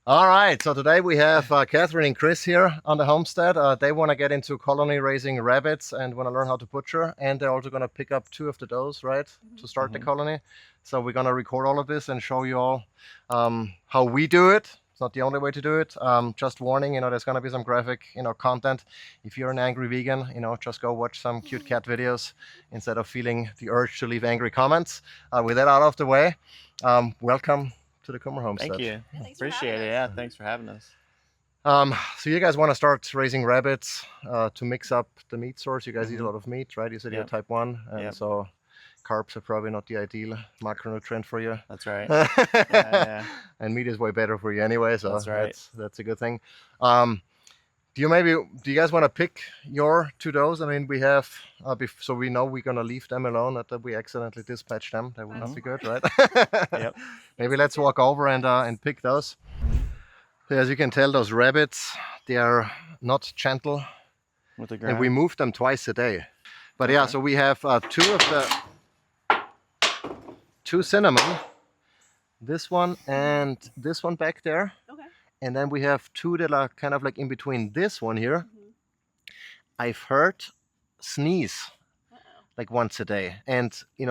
All right, so today we have Kathryn and Chris here on the homestead. They want to get into colony raising rabbits and want to learn how to butcher, and they're also going to pick up 2 of the does, right, to start the colony. So we're going to record all of this and show you all how we do it. It's not the only way to do it. Just warning, there's going to be some graphic, content. If you're an angry vegan, just go watch some cute cat videos instead of feeling the urge to leave angry comments. With that out of the way, welcome to the Cumber Homestead. Thank you. Appreciate it. Yeah, thanks for having us. So you guys want to start raising rabbits to mix up the meat source. You guys eat a lot of meat, right? You said you're type 1, and so carbs are probably not the ideal macronutrient for you. That's right. Yeah. And meat is way better for you anyway, so that's right. That's a good thing. Do you guys want to pick your 2 does? I mean, we have, so we know we're going to leave them alone, not that we accidentally dispatch them. That would not be good, right? Yep. Maybe let's walk over and pick those. So as you can tell, those rabbits, they are not gentle. With the ground. And we move them twice a day. But yeah, so we have 2 of the 2 cinnamon, this one and this one back there. Okay. And then we have 2 that are kind of like in between this one here. I've heard sneeze like once a day. And, I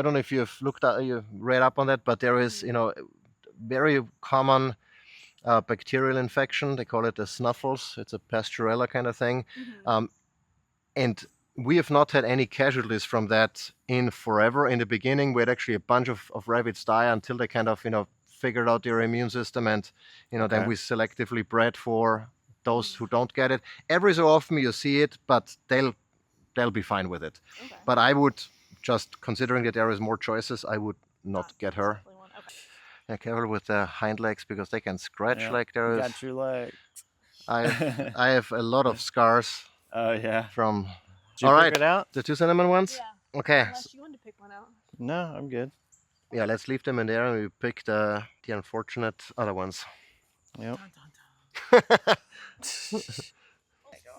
don't know if you've you've read up on that, but there is, very common bacterial infection. They call it the snuffles. It's a Pasteurella kind of thing. And we have not had any casualties from that in forever. In the beginning, we had actually a bunch of rabbits die until they kind of, figured out their immune system, and then we selectively bred for those who don't get it. Every so often you see it, but they'll be fine with it. Okay. But I would, just considering that there is more choices, I would not get her. Okay. Yeah, careful with the hind legs because they can scratch like there is. Got your leg. I have a lot of scars. Oh yeah. From. Did you pick it out? The 2 cinnamon ones. Yeah. Okay. Unless you wanted to pick one out. No, I'm good. Yeah, let's leave them in there and we pick the unfortunate other ones. Yep.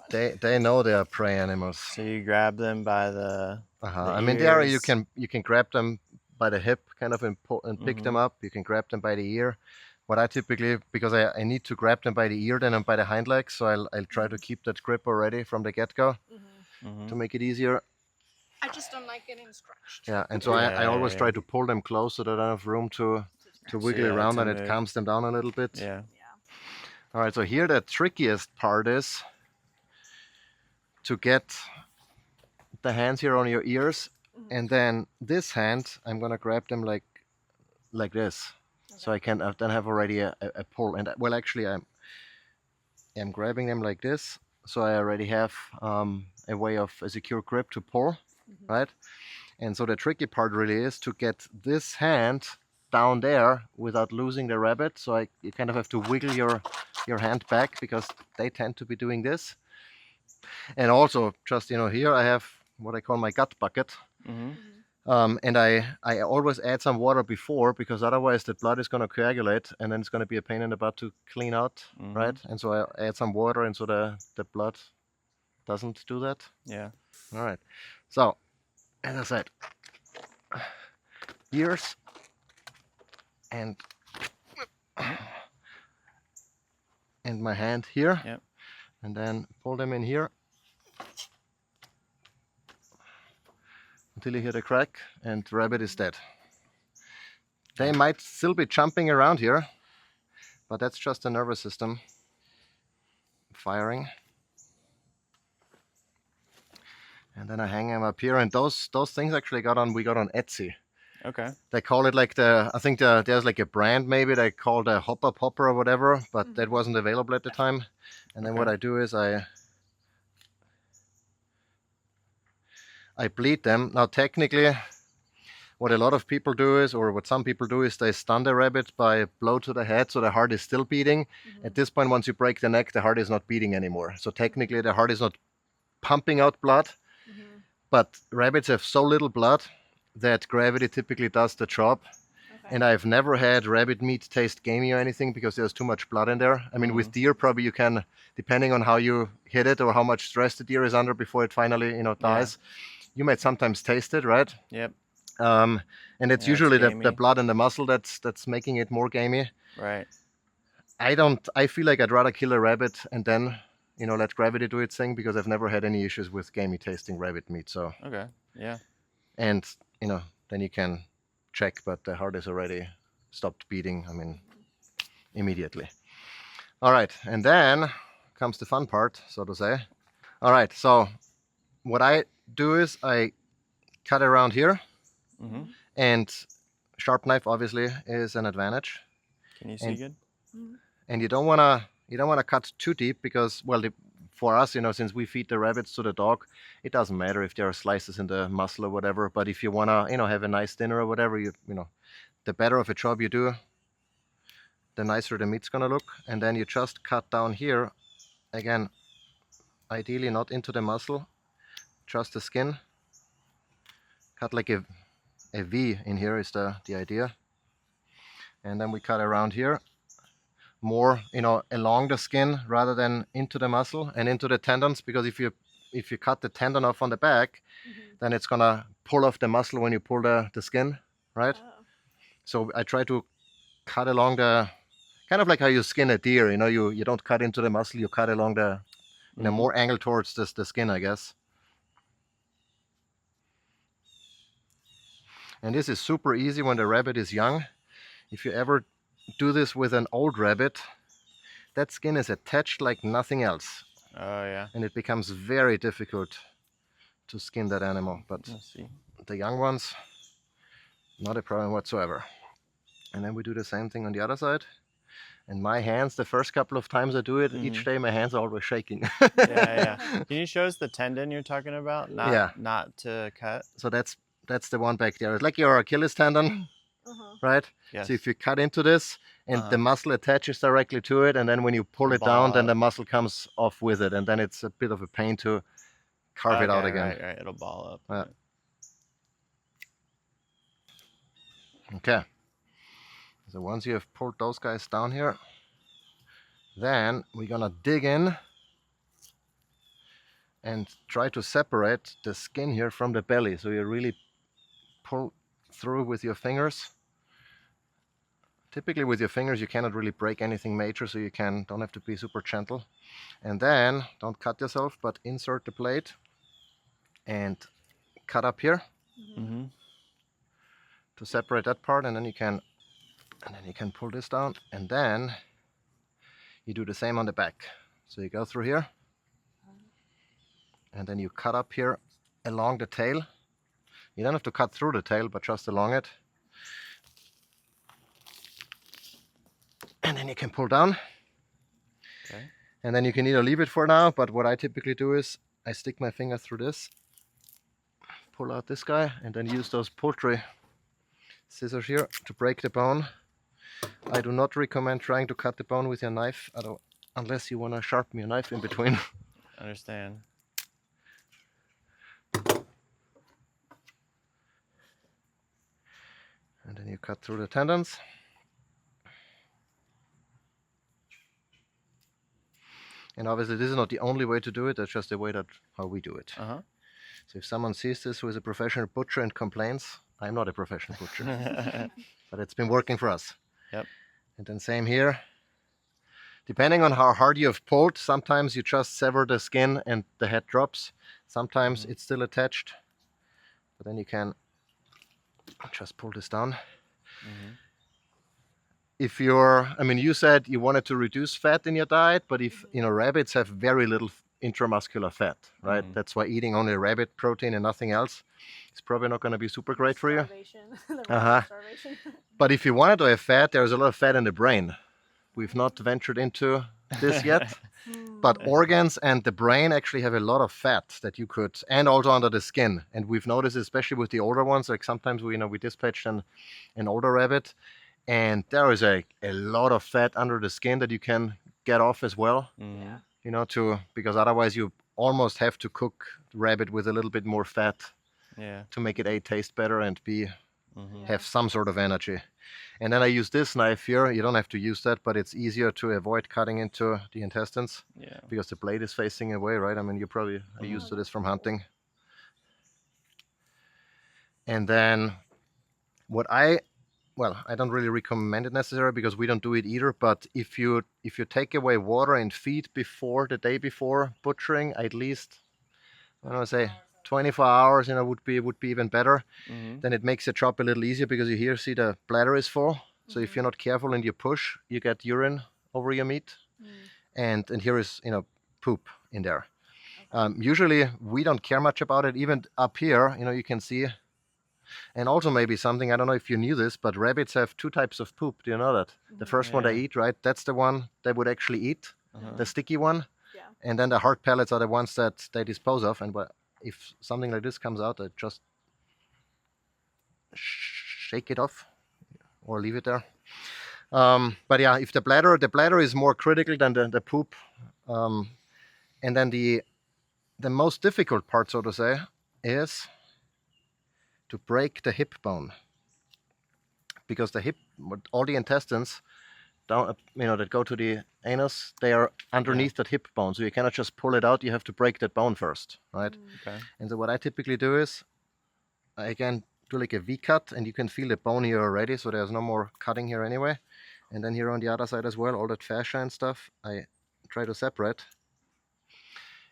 They know they are prey animals. So you grab them by the I mean, there you can grab them by the hip kind of and pick them up. You can grab them by the ear. What I typically, because I need to grab them by the ear then and by the hind legs, so I'll try to keep that grip already from the get-go to make it easier. I just don't like getting scratched. Yeah, and so I always try to pull them close so that I have room to wiggle around and it calms them down a little bit. Yeah. All right, so here the trickiest part is to get the hands here on your ears, and then this hand, I'm gonna grab them like this. Okay. So I can then have already a pull. And well, actually I'm grabbing them like this, so I already have a way of a secure grip to pull. Right? And so the tricky part really is to get this hand down there without losing the rabbit. So you kind of have to wiggle your hand back because they tend to be doing this. And also just, here I have what I call my gut bucket. And I always add some water before because otherwise the blood is going to coagulate and then it's going to be a pain in the butt to clean out, right? And so I add some water and so the blood doesn't do that. Yeah. All right. So, as I said, ears and my hand here. Yep. And then pull them in here until you hear the crack and the rabbit is dead. They might still be jumping around here, but that's just the nervous system firing. And then I hang them up here, and those things actually we got on Etsy. Okay. They call it like there's like a brand maybe they call the Hopper Popper or whatever, but that wasn't available at the time. And then what I do is I bleed them. Now technically, what a lot of people do is, or what some people do is they stun the rabbit by a blow to the head so the heart is still beating. At this point, once you break the neck, the heart is not beating anymore. So technically the heart is not pumping out blood. But rabbits have so little blood that gravity typically does the job. Okay. And I've never had rabbit meat taste gamey or anything because there's too much blood in there. I mean, with deer, probably you can, depending on how you hit it or how much stress the deer is under before it finally, dies, you might sometimes taste it, right? Yep. And it's usually the blood and the muscle that's making it more gamey. Right. I feel like I'd rather kill a rabbit and then, let gravity do its thing, because I've never had any issues with gamey tasting rabbit meat. So, Okay. Yeah. and, then you can check, but the heart is already stopped beating, immediately. All right. And then comes the fun part, so to say. All right. So what I do is I cut around here, Mm-hmm. and sharp knife obviously is an advantage. Can you see And- good? And you don't wanna cut too deep, because, well, for us, since we feed the rabbits to the dog, it doesn't matter if there are slices in the muscle or whatever. But if you wanna, have a nice dinner or whatever, the better of a job you do, the nicer the meat's gonna look. And then you just cut down here, again, ideally not into the muscle, just the skin. Cut like a V in here is the idea. And then we cut around here, more, along the skin rather than into the muscle and into the tendons, because if you cut the tendon off on the back, then it's gonna pull off the muscle when you pull the skin, right? Oh. So I try to cut along the, kind of like how you skin a deer, you don't cut into the muscle, you cut along the, Mhm. more angle towards the skin, I guess. And this is super easy when the rabbit is young. If you ever do this with an old rabbit, that skin is attached like nothing else, Oh yeah. and it becomes very difficult to skin that animal. But Let's see. the young ones, not a problem whatsoever. And then we do the same thing on the other side. And my hands, the first couple of times I do it, each day my hands are always shaking. Yeah. Can you show us the tendon you're talking about? Not, Yeah. Not to cut. So that's the one back there. It's like your Achilles tendon, Uh-huh. right? Yes. So if you cut into this and the muscle attaches directly to it, and then when you pull it down, then the muscle comes off with it, and then it's a bit of a pain to carve it out again. Right. It'll ball up. Yeah. Okay. So once you have pulled those guys down here, then we're gonna dig in and try to separate the skin here from the belly. So you really pull through with your fingers. Typically with your fingers you cannot really break anything major, so you don't have to be super gentle. And then don't cut yourself, but insert the blade and cut up here Mm-hmm. to separate that part, and then you can pull this down, and then you do the same on the back. So you go through here, and then you cut up here along the tail. You don't have to cut through the tail, but just along it. And then you can pull down. Okay. And then you can either leave it for now, but what I typically do is I stick my finger through this, pull out this guy, and then use those poultry scissors here to break the bone. I do not recommend trying to cut the bone with your knife, unless you want to sharpen your knife in between. Understand. And then you cut through the tendons. And obviously this is not the only way to do it, that's just the way how we do it. Uh-huh. So if someone sees this who is a professional butcher and complains, I'm not a professional butcher, but it's been working for us. Yep. And then same here. Depending on how hard you have pulled, sometimes you just sever the skin and the head drops. Sometimes it's still attached, but then you can just pull this down. Mm-hmm. If you said you wanted to reduce fat in your diet, but if, rabbits have very little intramuscular fat, right? That's why eating only rabbit protein and nothing else is probably not going to be super great for you. Starvation. The Uh-huh. starvation. But if you wanted to have fat, there's a lot of fat in the brain. We've not ventured into this yet, but organs and the brain actually have a lot of fat that you could, and also under the skin. And we've noticed, especially with the older ones, like sometimes we dispatched an older rabbit, and there is a lot of fat under the skin that you can get off as well. Mm-hmm. Because otherwise you almost have to cook rabbit with a little bit more fat Yeah. to make it taste better and Mm-hmm. have some sort of energy. And then I use this knife here. You don't have to use that, but it's easier to avoid cutting into the intestines Yeah. because the blade is facing away, right? I mean, you probably are used to this from hunting. And then what I well, I don't really recommend it necessarily because we don't do it either. But if you take away water and feed before the day before butchering, at least I don't know, say 24 hours, would be even better. Mm-hmm. Then it makes the job a little easier because you here see the bladder is full. So if you're not careful and you push, you get urine over your meat, and here is poop in there. Usually we don't care much about it. Even up here, you can see. And also maybe something, I don't know if you knew this, but rabbits have two types of poop. Do you know that? The first one they Yeah. eat, right? That's the one they would actually eat, the sticky one. Yeah. And then the hard pellets are the ones that they dispose of. And if something like this comes out, they just shake it off or leave it there. But yeah, if the bladder is more critical than the poop. And then the most difficult part, so to say, is to break the hip bone, because the hip, all the intestines down, that go to the anus, they are underneath that hip bone, so you cannot just pull it out. You have to break that bone first, right? Okay. And so what I typically do is, I again do like a V cut, and you can feel the bone here already, so there's no more cutting here anyway. And then here on the other side as well, all that fascia and stuff, I try to separate.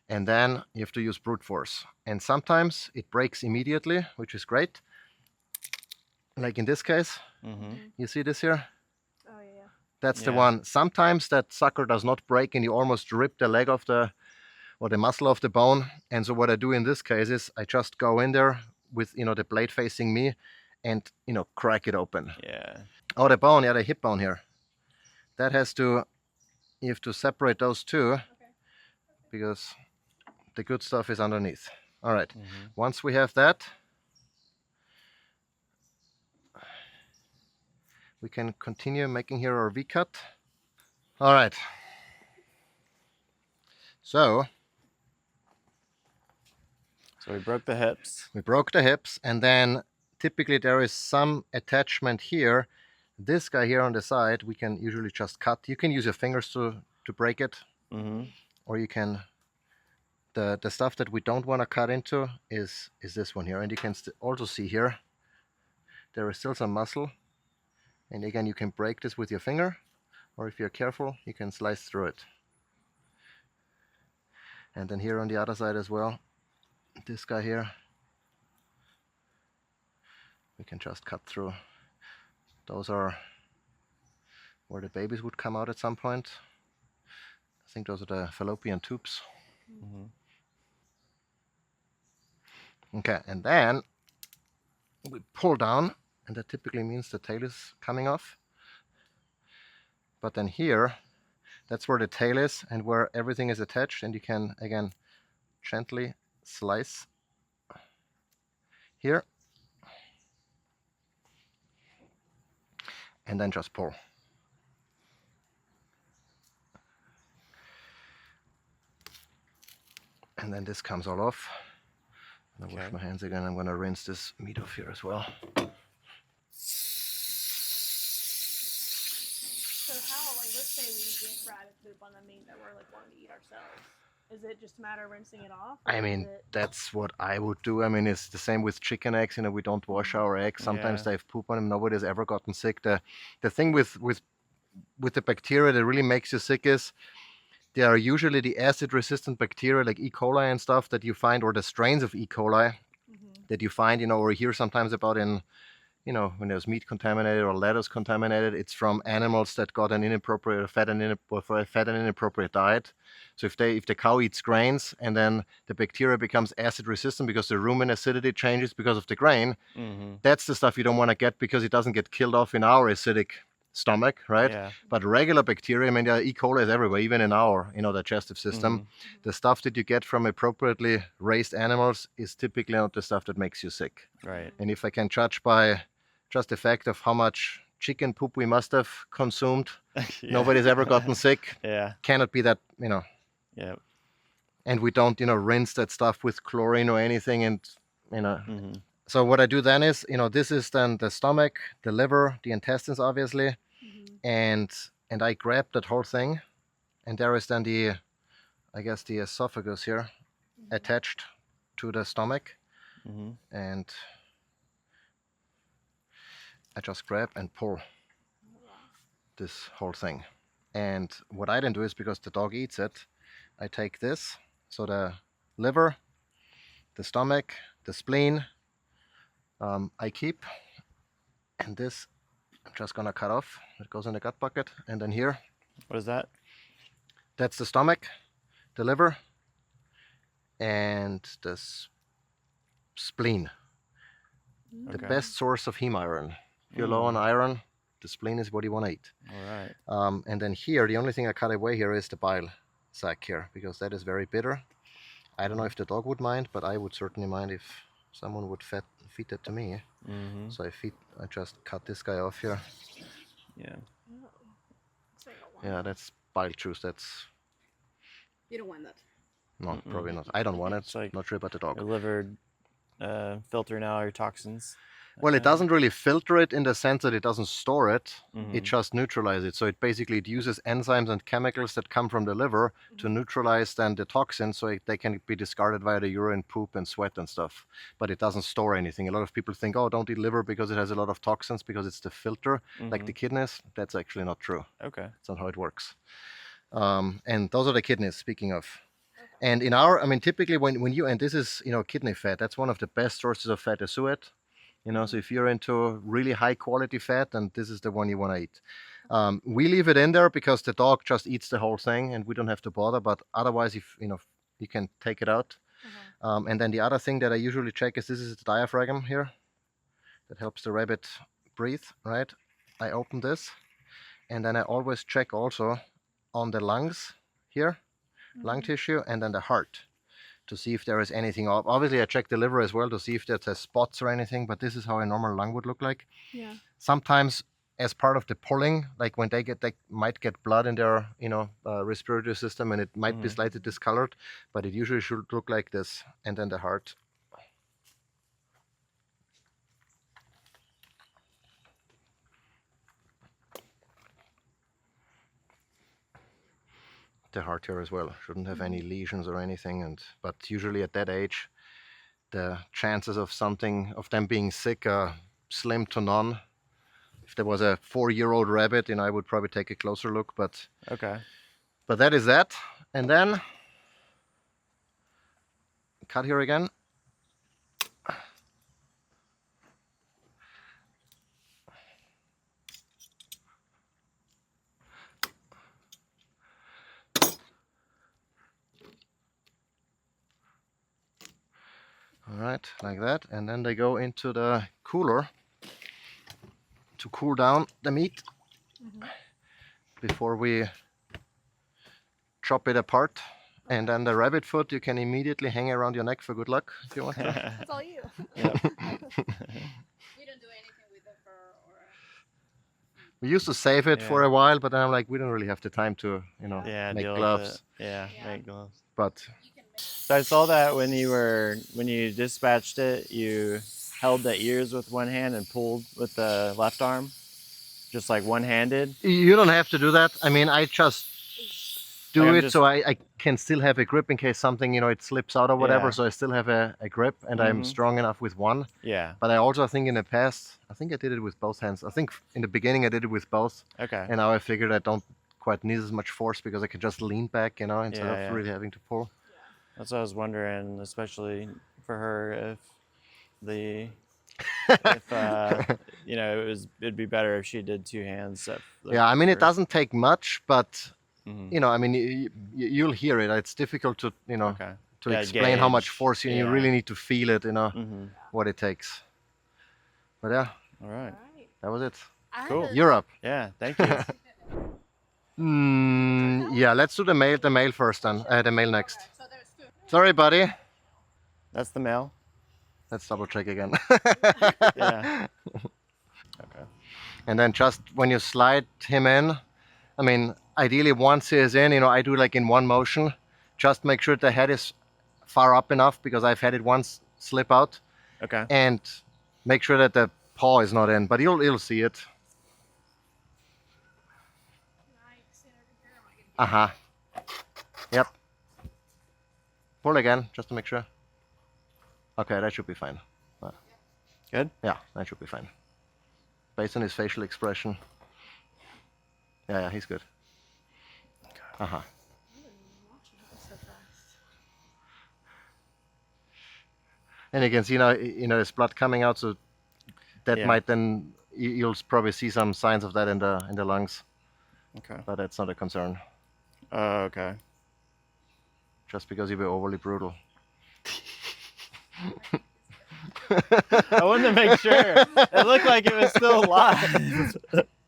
And then you have to use brute force. And sometimes it breaks immediately, which is great. Like in this case, you see this here? Oh yeah. That's the Yeah. one. Sometimes that sucker does not break and you almost rip the leg of the muscle of the bone. And so what I do in this case is I just go in there with, the blade facing me and, crack it open. Yeah. Oh, the bone, the hip bone here. That you have to separate those two because the good stuff is underneath. All right. Once we have that, we can continue making here our V-cut. All right. So we broke the hips. We broke the hips, and then typically there is some attachment here. This guy here on the side, we can usually just cut. You can use your fingers to break it, or you can. The stuff that we don't want to cut into is this one here, and you can also see here there is still some muscle. And again, you can break this with your finger, or if you're careful, you can slice through it. And then here on the other side as well, this guy here, we can just cut through. Those are where the babies would come out at some point. I think those are the fallopian tubes. Okay, and then we pull down, and that typically means the tail is coming off. But then here, that's where the tail is and where everything is attached, and you can again gently slice here and then just pull. And then this comes all off. I'm gonna wash my hands again. I'm gonna rinse this meat off here as well. So how, like, let's say we get rabbit poop on the meat that we're like wanting to eat ourselves. Is it just a matter of rinsing it off? I mean, that's what I would do. I mean, it's the same with chicken eggs. We don't wash our eggs. Sometimes they have poop on them. Nobody's ever gotten sick. The thing with the bacteria that really makes you sick is they are usually the acid-resistant bacteria like E. coli and stuff that you find, or the strains of E. coli that you find, or hear sometimes about in, when there's meat contaminated or lettuce contaminated. It's from animals that got an inappropriate fed and inappropriate diet. So if the cow eats grains and then the bacteria becomes acid-resistant because the rumen acidity changes because of the grain, that's the stuff you don't want to get because it doesn't get killed off in our acidic stomach, right? Yeah. But regular bacteria, I mean, there are E. coli is everywhere, even in our, digestive system. The stuff that you get from appropriately raised animals is typically not the stuff that makes you sick. Right. And if I can judge by just the fact of how much chicken poop we must have consumed, nobody's ever gotten sick. Yeah. Cannot be that, Yeah. And we don't, rinse that stuff with chlorine or anything. And, so what I do then is, this is then the stomach, the liver, the intestines, obviously. And I grab that whole thing, and there is then the esophagus here attached to the stomach. And I just grab and pull this whole thing. And what I then do is, because the dog eats it, I take this, so the liver, the stomach, the spleen, I keep, and this I'm just gonna cut off. It goes in the gut bucket, and then here, What is that? that's the stomach, the liver, and the spleen. The Okay. best source of heme iron. If you're low on iron, the spleen is what you want to eat. All right. And then here, the only thing I cut away here is the bile sac here, because that is very bitter. I don't know if the dog would mind, but I would certainly mind if someone would feed that to me. Mm-hmm. So I just cut this guy off here. Yeah. Oh. So you don't want Yeah, that's bile juice. That's You don't want that. no, probably not. I don't want it. It's like Not sure about the dog. your liver filtering out your toxins. Well, it doesn't really filter it in the sense that it doesn't store it. Mhm. It just neutralizes it. So it basically it uses enzymes and chemicals that come from the liver to neutralize then the toxins, so they can be discarded via the urine, poop, and sweat and stuff. But it doesn't store anything. A lot of people think, oh, don't eat liver because it has a lot of toxins because it's the filter, like the kidneys. That's actually not true. Okay. That's not how it works. And those are the kidneys, speaking of. And in our, I mean, typically when you, and this is, kidney fat, that's one of the best sources of fat, is suet. So if you're into really high quality fat, then this is the one you want to eat. We leave it in there because the dog just eats the whole thing and we don't have to bother. But otherwise, if you can take it out. And then the other thing that I usually check is, this is the diaphragm here. That helps the rabbit breathe, right? I open this, and then I always check also on the lungs here, lung tissue, and then the heart, to see if there is anything off. Obviously, I check the liver as well to see if there's spots or anything, but this is how a normal lung would look like. Yeah. Sometimes, as part of the pulling, like when they might get blood in their, respiratory system, and it might be slightly discolored, but it usually should look like this. And then the heart. The heart here as well shouldn't have any lesions or anything, but usually at that age the chances of them being sick are slim to none. If there was a 4-year-old rabbit, I would probably take a closer look, but Okay. that is that. And then cut here again. All right, like that, and then they go into the cooler to cool down the meat before we chop it apart. And then the rabbit foot you can immediately hang around your neck for good luck if you want to. That's all you. Yep. You don't do anything with the fur or. We used to save it for a while, but then I'm like, we don't really have the time to, Yeah. make deal with gloves. it. Yeah, Yeah. make gloves. But You can make. So I saw that when you dispatched it, you held the ears with one hand and pulled with the left arm, just like one-handed. you don't have to do that. I mean, I just do Like, I'm it just- so I can still have a grip in case something, it slips out or whatever. Yeah. So I still have a grip, and I'm strong enough with one. Yeah. But I also think in the past, I think I did it with both hands. I think in the beginning I did it with both. Okay. And now I figured I don't quite need as much force because I can just lean back, instead Yeah, of yeah. really having to pull. That's what I was wondering, especially for her, if it'd be better if she did two hands. Yeah, I mean, it for- doesn't take much, but Mhm. I mean, you'll hear it. It's difficult to, Okay. to Yeah, explain how much gauge. force you Yeah. really need to feel it, Mhm. what it takes. But yeah, All right. Alright. that was it. I have Cool. a- You're up. Yeah. Thank you. Yeah, let's do the male first then. The male next. So there's two. Sorry, buddy. That's the male. Let's double check again. Yeah. Okay. And then just when you slide him in, I mean, ideally once he is in, I do like in one motion. Just make sure the head is far up enough, because I've had it once slip out. Okay. And make sure that the paw is not in, but you'll see it. Uh-huh. Yep. Pull again, just to make sure. Okay, that should be fine. Good. Yeah, that should be fine. based on his facial expression. Yeah, he's good. Uh-huh. And you can see now, there's blood coming out, so that Yeah. might then you'll probably see some signs of that in the lungs, Okay. but that's not a concern. Oh, okay. Just because you were overly brutal. I wanted to make sure. It looked like it was still alive.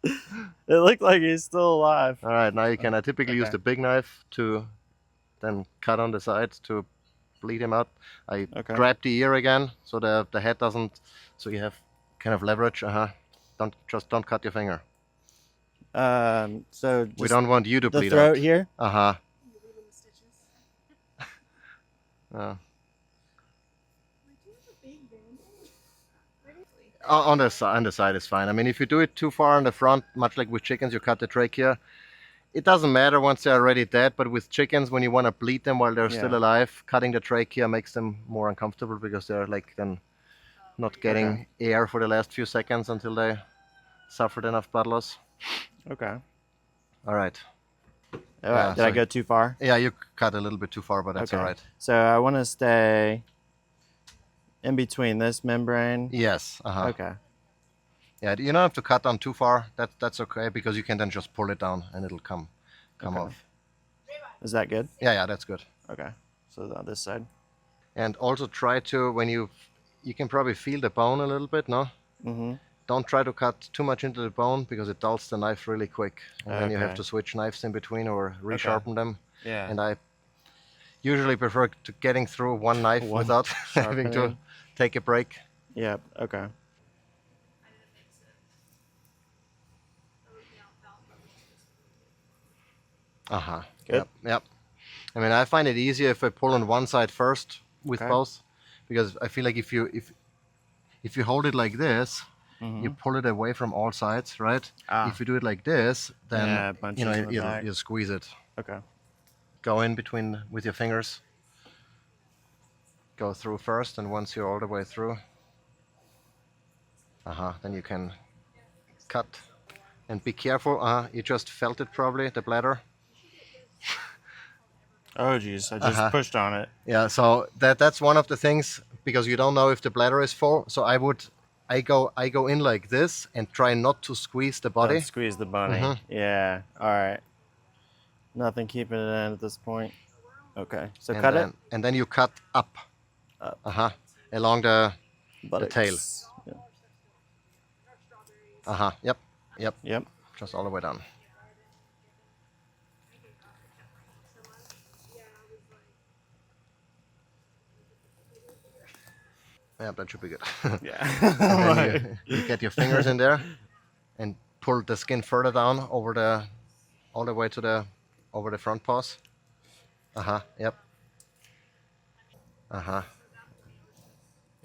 It looked like he's still alive. All right, now you can. I typically use Okay. the big knife to then cut on the sides to bleed him out. I Okay. grab the ear again so the head doesn't. So you have kind of leverage. Don't cut your finger. So just We don't want you to the bleed throat out. here. Uh-huh. On the side is fine. I mean, if you do it too far on the front, much like with chickens, you cut the trachea. It doesn't matter once they're already dead, but with chickens, when you want to bleed them while they're still Yeah. alive, cutting the trachea makes them more uncomfortable because they're like then not getting air for the last few seconds until they suffered enough blood loss. Okay. All right. All right. Did I so- go too far? Yeah, you cut a little bit too far, but that's all right. So I want to stay in between this membrane. Yes. Okay. Yeah, you don't have to cut down too far. That's okay because you can then just pull it down and it'll come Okay. off. Is that good? Yeah, that's good. Okay. So on this side. And also try to, when you can probably feel the bone a little bit, no? Mm-hmm. Don't try to cut too much into the bone because it dulls the knife really quick. And then you have Okay. to switch knives in between or resharpen them. Yeah. And I usually prefer to getting through one knife One without having to sharpening. take a break. Yep. Okay. Uh-huh. Good. Yep. I mean, I find it easier if I pull on one side first with Okay. both, because I feel like if you hold it like this, you pull it away from all sides, right? Ah. If you do it like this, then Yeah, it bunches in the back. you squeeze it. Okay. Go in between with your fingers. Go through first, and once you're all the way through, then you can cut. And be careful. You just felt it probably, the bladder. Oh geez, I just pushed on it. Yeah, so that's one of the things, because you don't know if the bladder is full. So I go in like this and try not to squeeze the body. Don't squeeze the bunny. Yeah. All right. Nothing keeping it in at this point. Okay. So and cut then, it. And then you cut up. Up. Along the Buttocks. tail. Yeah. Yep. Yep. Just all the way down. Yeah, that should be good. Yeah. And then you get your fingers in there and pull the skin further down all the way to over the front paws. Yep.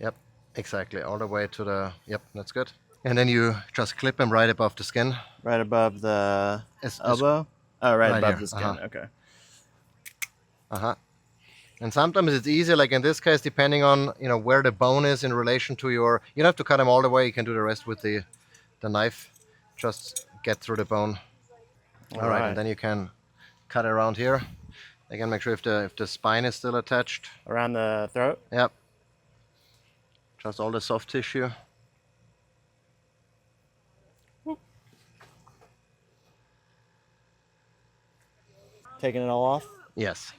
Yep, exactly. All the way to yep, that's good. And then you just clip them right above the skin. Right above the It's elbow. Oh, right right above here. the skin. Okay. And sometimes it's easier, like in this case, depending on where the bone is in relation to you don't have to cut them all the way. You can do the rest with the knife. Just get through the bone. All right, and then you can cut around here. Again, make sure if the spine is still attached. Around the throat. Yep. Just all the soft tissue. Taking it all off. Yes.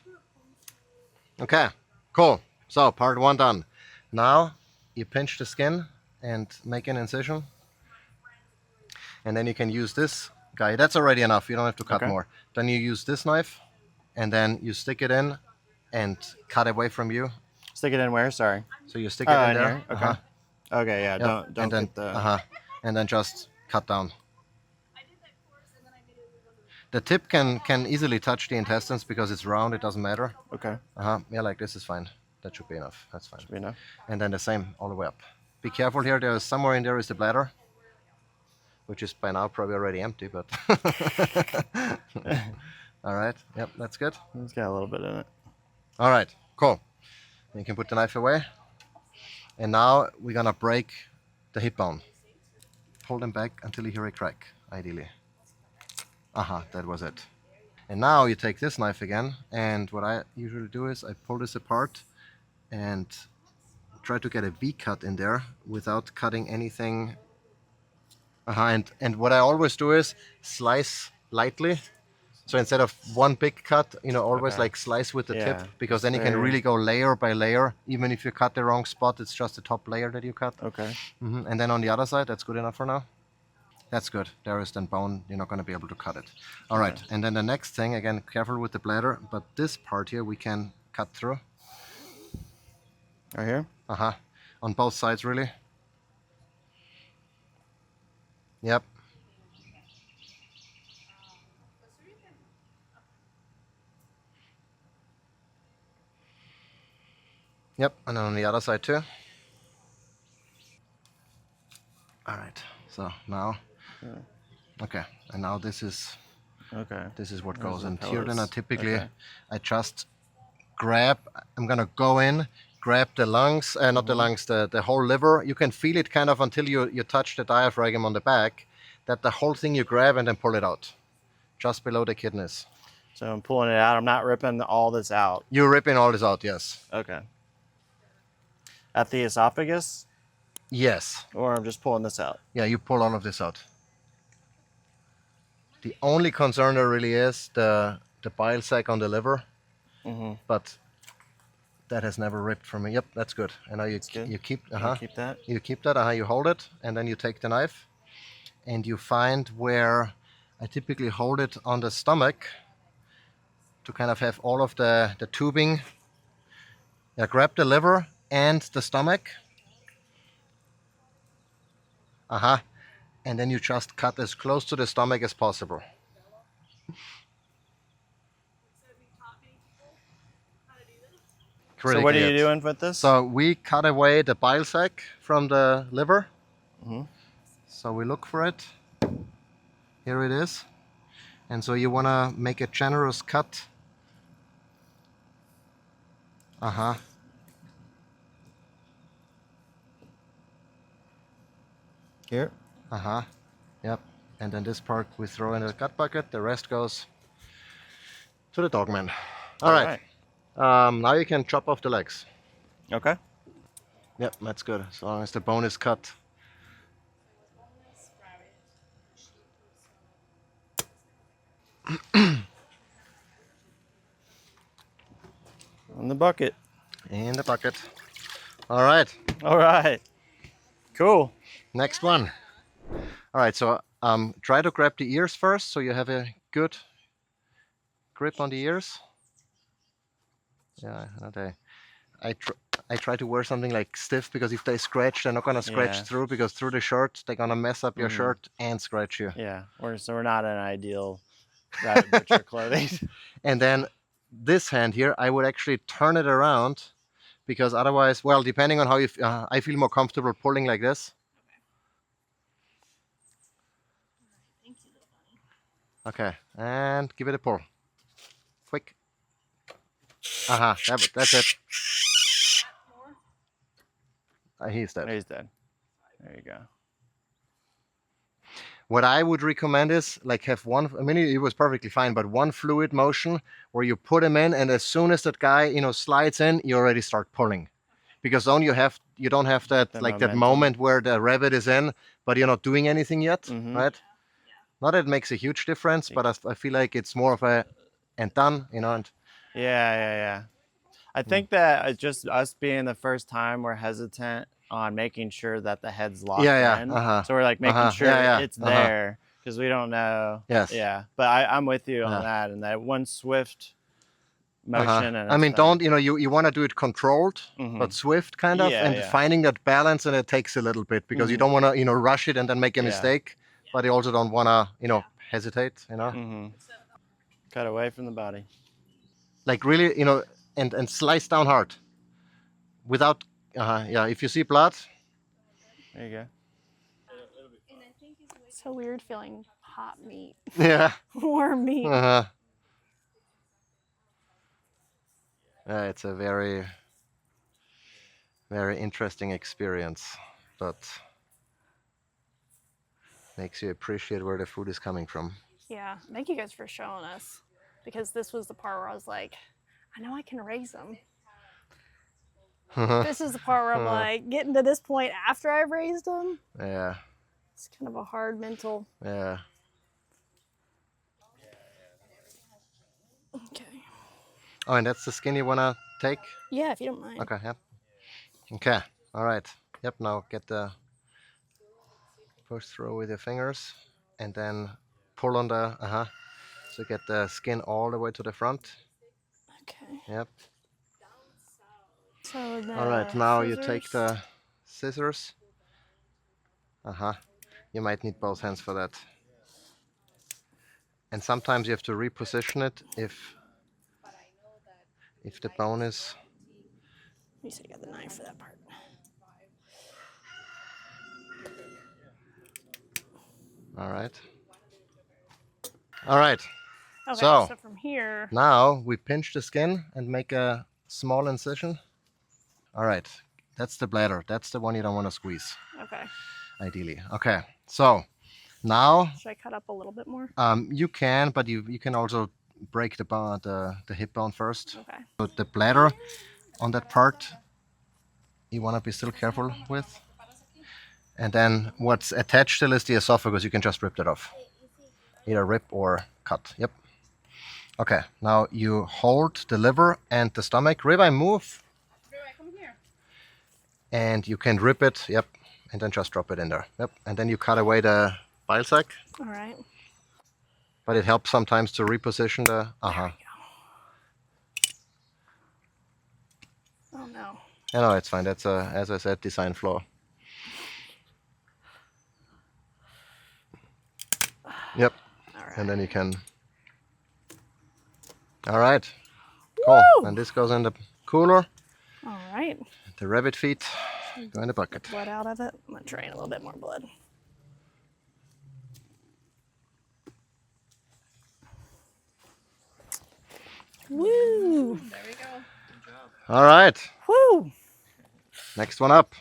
Okay, cool. So part 1 done. Now you pinch the skin and make an incision. And then you can use this guy. That's already enough. You don't have to cut more. Then you use this knife and then you stick it in and cut away from you. Stick it in where? Sorry. So you stick it in there. Here? Okay. Okay. Yeah. Yep. Don't and then, get the. And then just cut down. The tip can easily touch the intestines because it's round. It doesn't matter. Okay. Yeah, like this is fine. That should be enough. That's fine. Should be enough. And then the same all the way up. Be careful here. There's somewhere in there is the bladder, which is by now probably already empty. But all right. Yep, that's good. It's got a little bit in it. All right. Cool. Then you can put the knife away. And now we're gonna break the hip bone. pull them back until you hear a crack, ideally. That was it. And now you take this knife again, and what I usually do is I pull this apart and try to get a V cut in there without cutting anything. And what I always do is slice lightly. So instead of one big cut, always Okay. like slice with the tip, Yeah, because then you can very- really go layer by layer. Even if you cut the wrong spot, it's just the top layer that you cut. Okay. And then on the other side, that's good enough for now. That's good. There is then bone. You're not going to be able to cut it. All right. And then the next thing, again, careful with the bladder, but this part here we can cut through. Right here? On both sides, really. Yep. Yep, and then on the other side too. All right. So now, okay, and now this is Okay. what There's goes the in here. Then I pellets. typically Okay. I just grab. I'm gonna go in, grab the lungs, not the lungs, the whole liver. You can feel it kind of until you touch the diaphragm on the back. That the whole thing you grab and then pull it out, just below the kidneys. So I'm pulling it out. I'm not ripping all this out. You're ripping all this out, yes. Okay. At the esophagus, Yes. or I'm just pulling this out. Yeah, you pull all of this out. The only concern there really is the bile sac on the liver, but that has never ripped from me. Yep, that's good. And now you good. you keep Keep that. you keep that. You hold it, and then you take the knife, and you find where I typically hold it on the stomach to kind of have all of the tubing. Yeah, grab the liver and the stomach. And then you just cut as close to the stomach as possible. So what are you Critically, doing with this? So we cut away the bile sac from the liver. So we look for it. Here it is. And so you want to make a generous cut. Here. Yep. And then this part we throw in the gut bucket. The rest goes to the dogman. All right. Now you can chop off the legs. Okay. Yep, that's good. As long as the bone is cut. On the bucket. In the bucket. All right. All right. Cool. Next one. All right. So try to grab the ears first, so you have a good grip on the ears. Yeah. Okay. I try to wear something like stiff, because if they scratch, they're not gonna scratch through, because through the shirt they're gonna mess up your shirt and scratch you. Yeah. We're not an ideal rabbit butcher clothing. And then this hand here, I would actually turn it around, because otherwise, well, depending on how you, I feel more comfortable pulling like this. Thank you, little bunny. Okay, and give it a pull. Quick. That's it. He's dead. He's dead. There you go. What I would recommend is like have one. I mean, it was perfectly fine, but one fluid motion where you put him in, and as soon as that guy slides in, you already start pulling, because then you don't have that The like that momentum. moment where the rabbit is in, but you're not doing anything yet, right? Yeah. Not that it makes a huge difference, but I feel like it's more of a and done, and Yeah. I think that it's just us being the first time, we're hesitant on making sure that the head's locked in. So we're like making sure it's there, because we don't know. Yes. Yeah. But I'm with you on that, and that one swift motion. And I mean, it's done. don't you want to do it controlled, but swift kind of, Yeah, and yeah. finding that balance, and it takes a little bit, because you don't want to rush it and then make a mistake, but you also don't want to hesitate, Cut away from the body. like really, and slice down hard, without, if you see blood, There you go. It's so weird feeling hot meat, yeah, warm meat. it's a very, very interesting experience, but Makes you appreciate where the food is coming from. Yeah, thank you guys for showing us, because this was the part where I was like, I know I can raise them. This is the part where I'm like, getting to this point after I've raised them. Yeah. It's kind of a hard mental. Yeah. Okay. Oh, and that's the skin you wanna take? Yeah, if you don't mind. Okay. Yep. Okay. All right. Yep. Now get the push through with your fingers, and then pull on the so get the skin all the way to the front. Okay. Yep. So All right. Now you take scissors. the scissors. You might need both hands for that. And sometimes you have to reposition it if the bone is. You said you got the knife for that part. All right. All right. Okay, So from here. now we pinch the skin and make a small incision. All right. That's the bladder. That's the one you don't want to squeeze. Okay. Ideally. Okay. So now. Should I cut up a little bit more? You can, but you can also break the bone, the hip bone first. Okay. So the bladder on that part, you want to be still careful with. And then what's attached still is the esophagus. You can just rip that off. Either rip or cut. Yep. Okay. Now you hold the liver and the stomach. Ribeye, move. Ribeye, come here. And you can rip it. Yep. And then just drop it in there. Yep. And then you cut away the bile sac. All right. But it helps sometimes to reposition the. Oh no. Yeah, no, it's fine. That's a, as I said, design flaw. Yep. All right. And then you can. All right. Cool. Woo! And this goes in the cooler. All right. The rabbit feet go in the bucket. Blood out of it. I'm gonna drain a little bit more blood. Woo! There we go. All right. Woo! Next one up.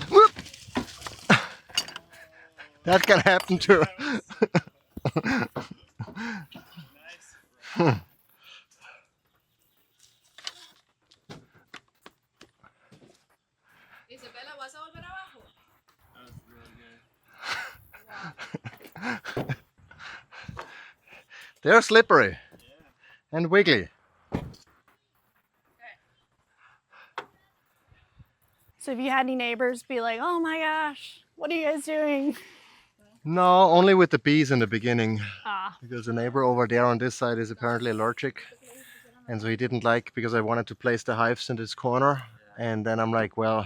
Whoop. That can happen too. Isabella, ¿vas a volver abajo? They're slippery and wiggly. So if you had any neighbors be like, oh my gosh, what are you guys doing? No, only with the bees in the beginning. Ah. Because the neighbor over there on this side is apparently allergic. And so he didn't like, because I wanted to place the hives in this corner. And then I'm like, well,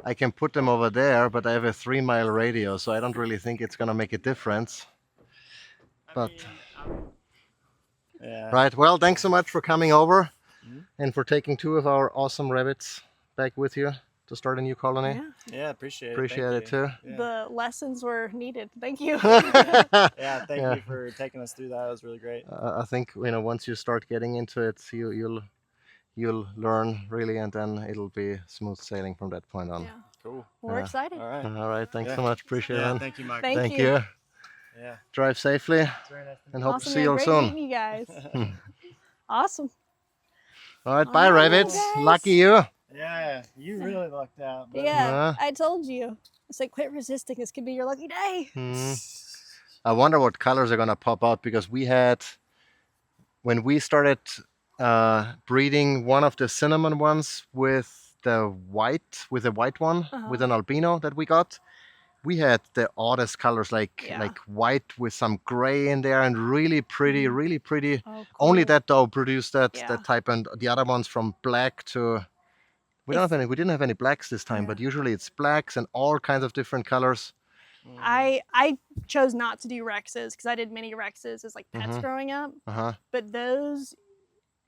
I can put them over there, but I have a 3-mile radius, so I don't really think it's going to make a difference. But Yeah. right, well, thanks so much for coming over and for taking 2 of our awesome rabbits back with you to start a new colony. Yeah. Yeah, appreciate it. Appreciate Thank it you. too. Yeah. The lessons were needed. Thank you. Yeah, thank Yeah. you for taking us through that. It was really great. I think once you start getting into it, you'll learn really, and then it'll be smooth sailing from that point on. Yeah. Cool. We're excited. All right. All right, thanks Yeah. so much. Appreciate Yeah, it. thank you, Mike. Thank you. you. Yeah. Drive safely, It's very nice to and hope Awesome, to see man. you all Great soon. meeting you guys. Awesome. All right, bye, All right, rabbits. guys. Lucky you. Yeah, you really lucked out. But Yeah, I told you. I said, quit resisting. This could be your lucky day. I wonder what colors are gonna pop out, because we had, when we started breeding one of the cinnamon ones with the white one, with an albino that we got, we had the oddest colors, like white with some gray in there, and really pretty, really pretty. Oh, Only cool. that though produced that Yeah. that type, and the other ones from black to. We didn't have any blacks this time, but usually it's blacks and all kinds of different colors. I chose not to do Rexes because I did mini Rexes as like pets growing up. But those,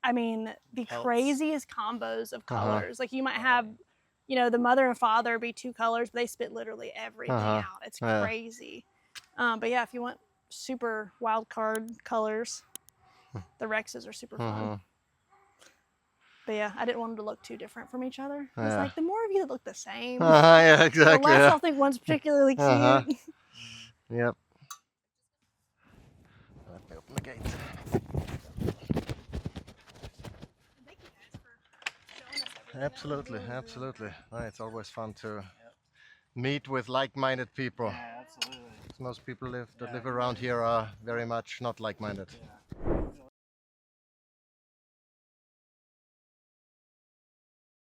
I mean, the craziest combos of colors. Like you might have, the mother and father be 2 colors, but they spit literally everything out. It's crazy. But yeah, if you want super wild card colors, the Rexes are super fun. But yeah, I didn't want them to look too different from each other. It's Yeah. like the more of you that look the same, Yeah, exactly. the less Yeah. I'll think one's particularly cute. Yep. Let me open the gate. Absolutely, absolutely. It's always fun to meet with like-minded people. Yeah, absolutely. Most people that live around here are very much not like-minded. Yeah.